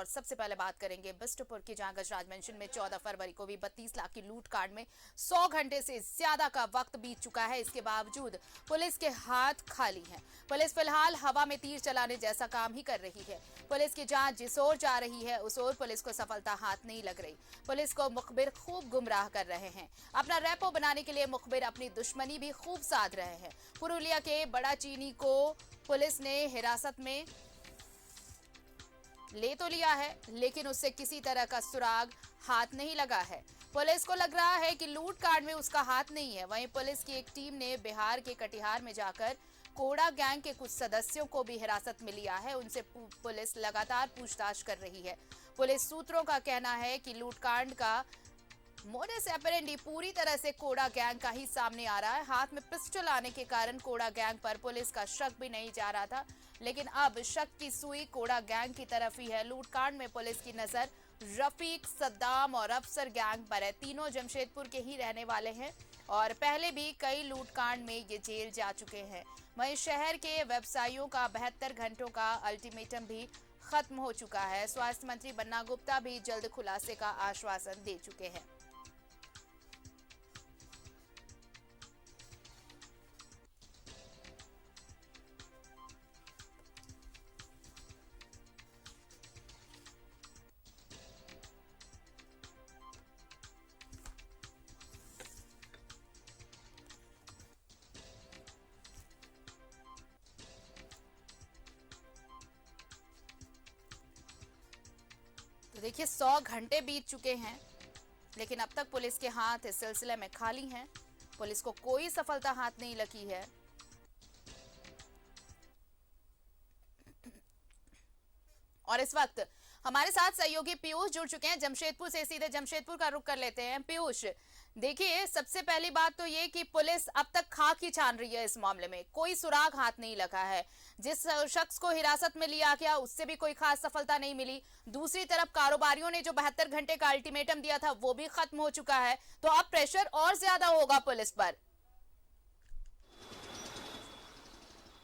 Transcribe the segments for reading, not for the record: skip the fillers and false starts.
सबसे पहले बात करेंगे बिष्टुपुर की, जहां गजराज मेंशन में 14 फरवरी को भी 32 लाख की लूट कांड में 100 घंटे से ज्यादा का वक्त बीत चुका है। इसके बावजूद पुलिस के हाथ खाली हैं। पुलिस फिलहाल हवा में तीर चलाने जैसा काम ही कर रही है। पुलिस की जांच जिस ओर जा रही है उस ओर पुलिस को सफलता हाथ नहीं लग रही। पुलिस को मुखबिर खूब गुमराह कर रहे हैं। अपना रैपो बनाने के लिए मुखबिर अपनी दुश्मनी भी खूब साध रहे हैं। पुरुलिया के बड़ा चीनी को पुलिस ने हिरासत में ले तो लिया है, लेकिन उससे किसी तरह का सुराग हाथ नहीं लगा है। पुलिस को लग रहा है कि लूट कांड में उसका हाथ नहीं है। वहीं पुलिस की एक टीम ने बिहार के कटिहार में जाकर कोड़ा गैंग के कुछ सदस्यों को भी हिरासत में लिया है। उनसे पुलिस लगातार पूछताछ कर रही है। पुलिस सूत्रों का कहना है कि लूटकांड का मोडस ऑपरेंडी पूरी तरह से कोड़ा गैंग का ही सामने आ रहा है। हाथ में पिस्टल आने के कारण कोड़ा गैंग पर पुलिस का शक भी नहीं जा रहा था, लेकिन अब शक की सुई कोड़ा गैंग की तरफ ही है। लूटकांड में पुलिस की नजर रफीक, सद्दाम और अफसर गैंग पर है। तीनों जमशेदपुर के ही रहने वाले हैं और पहले भी कई लूटकांड में ये जेल जा चुके हैं। वहीं शहर के व्यवसायियों का 72 घंटों का अल्टीमेटम भी खत्म हो चुका है। स्वास्थ्य मंत्री बन्ना गुप्ता भी जल्द खुलासे का आश्वासन दे चुके हैं। तो देखिए 100 घंटे बीत चुके हैं, लेकिन अब तक पुलिस के हाथ इस सिलसिले में खाली हैं। पुलिस को कोई सफलता हाथ नहीं लगी है। और इस वक्त हमारे साथ सहयोगी पीयूष जुड़ चुके हैं जमशेदपुर से। सीधे जमशेदपुर का रुख कर लेते हैं। पीयूष, देखिए सबसे पहली बात तो ये कि पुलिस अब तक खाक ही छान रही है। इस मामले में कोई सुराग हाथ नहीं लगा है। जिस शख्स को हिरासत में लिया गया उससे भी कोई खास सफलता नहीं मिली। दूसरी तरफ कारोबारियों ने जो 72 घंटे का अल्टीमेटम दिया था वो भी खत्म हो चुका है। तो अब प्रेशर और ज्यादा होगा पुलिस पर।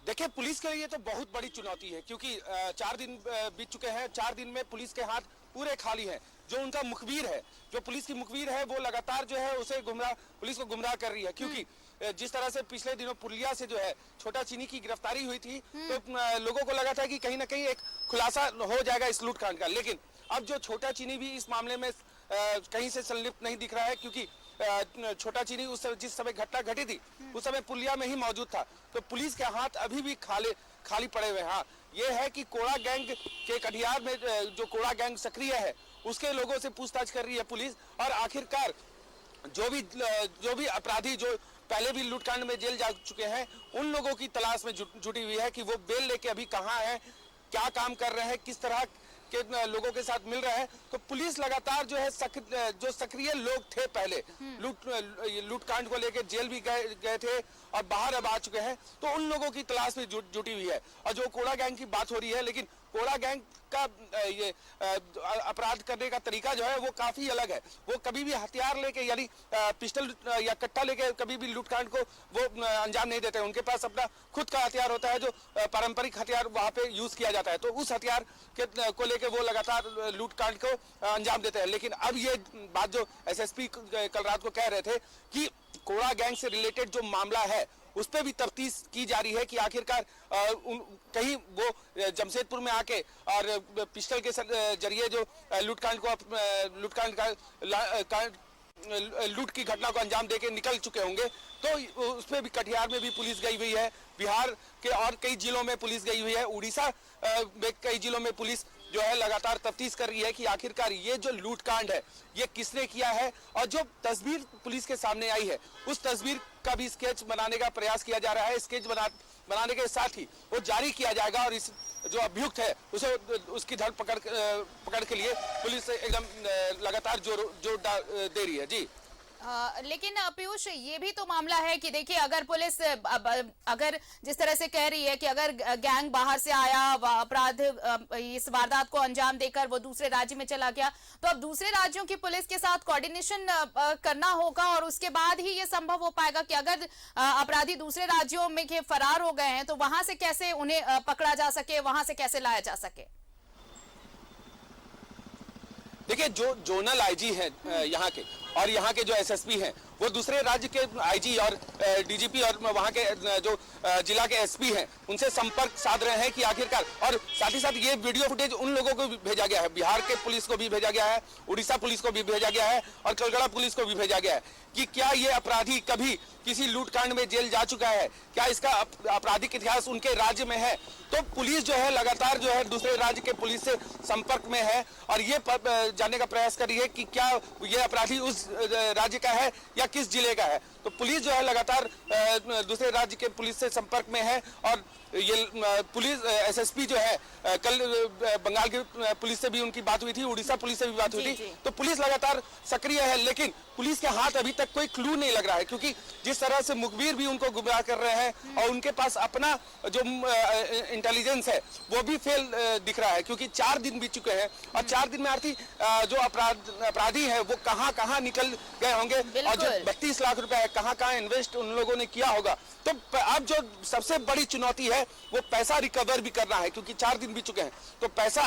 देखिए, पुलिस के लिए तो बहुत बड़ी चुनौती है, क्योंकि 4 दिन बीत चुके हैं। 4 दिन में पुलिस के हाथ पूरे खाली हैं। जो उनका मुखबिर है, जो पुलिस की मुखबिर है, वो लगातार जो है उसे पुलिस को गुमराह कर रही है। क्योंकि जिस तरह से पिछले दिनों पुरुलिया से जो है छोटा चीनी की गिरफ्तारी हुई थी, तो लोगों को लगा था कि कहीं ना कहीं एक खुलासा हो जाएगा इस लूटकांड का। लेकिन अब जो छोटा चीनी भी इस मामले में कहीं से संलिप्त नहीं दिख रहा है, क्योंकि छोटा चीनी जिस समय घटना घटी थी उस समय पुलिया में ही मौजूद था। तो पुलिस के हाथ अभी भी खाली पड़े हुए हैं। हाँ, ये है कि कोड़ा गैंग के कटिहार में जो कोड़ा गैंग सक्रिय है उसके लोगों से पूछताछ कर रही है पुलिस। और आखिरकार जो भी अपराधी जो पहले भी लूटकांड में जेल जा चुके हैं उन लोगों की तलाश में जुटी हुई है कि वो बेल लेके अभी कहाँ है, क्या काम कर रहे हैं, किस तरह के लोगों के साथ मिल रहे हैं। तो पुलिस लगातार जो है जो सक्रिय लोग थे पहले लूटकांड को लेकर जेल भी गए थे और बाहर अब आ चुके हैं, तो उन लोगों की तलाश में जुटी हुई है। और जो कोड़ा गैंग की बात हो रही है, लेकिन कोड़ा गैंग का ये अपराध करने का तरीका जो है वो काफी अलग है। वो कभी भी हथियार लेके, यानी पिस्टल या कट्टा लेके कभी भी लूटकांड को वो अंजाम नहीं देते। उनके पास अपना खुद का हथियार होता है, जो पारंपरिक हथियार वहां पे यूज किया जाता है। तो उस हथियार को लेके वो लगातार लूटकांड को अंजाम देते हैं। लेकिन अब ये बात जो एसएसपी कल रात को कह रहे थे कि कोड़ा गैंग से रिलेटेड जो मामला है उस पर भी तफ्तीश की जा रही है कि आखिरकार कहीं वो जमशेदपुर में आके और पिस्टल के जरिए जो लूटकांड लूट की घटना को अंजाम देके निकल चुके होंगे। तो उसमें भी कटिहार में भी पुलिस गई हुई है, बिहार के और कई जिलों में पुलिस गई हुई है, उड़ीसा में कई जिलों में पुलिस जो है लगातार तफ्तीश कर रही है कि आखिरकार ये जो लूटकांड है ये किसने किया है। और जो तस्वीर पुलिस के सामने आई है उस तस्वीर का भी स्केच बनाने का प्रयास किया जा रहा है। स्केच बनाने के साथ ही वो जारी किया जाएगा और इस जो अभियुक्त है उसे उसकी पकड़ के लिए पुलिस एकदम लगातार जोर दे रही है। जी, लेकिन पीयूष, ये भी तो मामला है कि देखिए अगर पुलिस अगर जिस तरह से कह रही है कि अगर गैंग बाहर से आया, अपराध इस वारदात को अंजाम देकर वो दूसरे राज्य में चला गया, तो अब दूसरे राज्यों की पुलिस के साथ कोऑर्डिनेशन करना होगा और उसके बाद ही ये संभव हो पाएगा कि अगर अपराधी दूसरे राज्यों में के फरार हो गए हैं तो वहां से कैसे उन्हें पकड़ा जा सके, वहां से कैसे लाया जा सके। देखिए, जो जोनल आईजी हैं यहाँ के और यहाँ के जो एसएसपी हैं, वो दूसरे राज्य के आईजी और डीजीपी और वहाँ के जो जिला के एसपी हैं, उनसे संपर्क साध रहे हैं कि आखिरकार, और साथ ही साथ ये वीडियो फुटेज उन लोगों को भी भेजा गया है, बिहार के पुलिस को भी भेजा गया है, उड़ीसा पुलिस को भी भेजा गया है और कोलकाता पुलिस को भी भेजा गया है कि क्या ये अपराधी कभी किसी लूटकांड में जेल जा चुका है, क्या इसका आपराधिक इतिहास उनके राज्य में है। तो पुलिस जो है लगातार जो है दूसरे राज्य के पुलिस से संपर्क में है और ये जानने का प्रयास कर रही है कि क्या ये अपराधी उस राज्य का है या किस जिले का है। तो पुलिस जो है लगातार दूसरे राज्य के पुलिस से संपर्क में है और ये पुलिस एसएसपी जो है, कल बंगाल की पुलिस से भी उनकी बात हुई थी, उड़ीसा पुलिस से भी बात हुई थी। तो पुलिस लगातार सक्रिय है, लेकिन पुलिस के हाथ अभी तक कोई क्लू नहीं लग रहा है, क्योंकि जिस तरह से मुखबिर भी उनको गुमराह कर रहे हैं और उनके पास अपना जो इंटेलिजेंस है वो भी फेल दिख रहा है, क्योंकि 4 दिन बीत चुके हैं और 4 दिन में आरती जो अपराधी है वो कहाँ निकल गए होंगे और जो 32 लाख रुपए है कहाँ इन्वेस्ट उन लोगों ने किया होगा। तो अब जो सबसे बड़ी चुनौती है वो पैसा रिकवर भी करना है, क्योंकि 4 दिन बीत चुके हैं। तो पैसा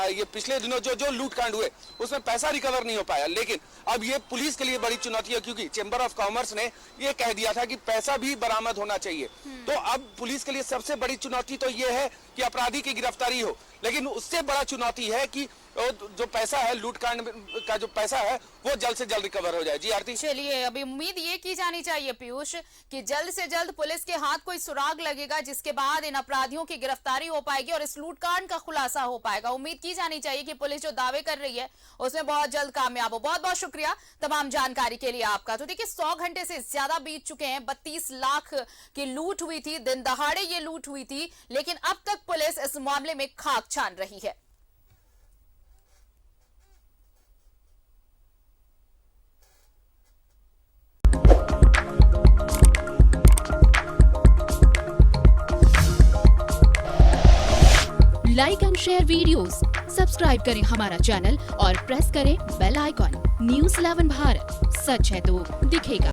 ये पिछले दिनों जो लूटकांड हुए उसमें पैसा रिकवर नहीं हो पाया, लेकिन अब ये पुलिस के लिए बड़ी चुनौती है, क्योंकि चेंबर ऑफ कॉमर्स ने ये कह दिया था कि पैसा भी बरामद होना चाहिए। तो अब पुलिस के लिए सबसे बड़ी चुनौती तो ये है कि अपराधी की गिरफ्तारी हो, लेकिन उससे बड़ा चुनौती है कि जो पैसा है लूटकांड का जो पैसा है वो जल्द से जल्द रिकवर हो जाए। जी आरती। चलिए, अभी उम्मीद ये की जानी चाहिए पीयूष कि जल्द से जल्द पुलिस के हाथ कोई सुराग लगेगा, जिसके बाद इन अपराधियों की गिरफ्तारी हो पाएगी और इस लूटकांड का खुलासा हो पाएगा। उम्मीद की जानी चाहिए कि पुलिस जो दावे कर रही है उसमें बहुत जल्द कामयाब हो। बहुत बहुत शुक्रिया तमाम जानकारी के लिए आपका। तो देखिए, 100 घंटे से ज्यादा बीत चुके हैं, 32 लाख की लूट हुई थी, दिन दहाड़े ये लूट हुई थी, लेकिन अब तक पुलिस इस मामले में खाक छान रही है। Like and share videos, subscribe करें हमारा चैनल और प्रेस करें बेल आइकॉन। न्यूज़ 11 भारत, सच है तो दिखेगा।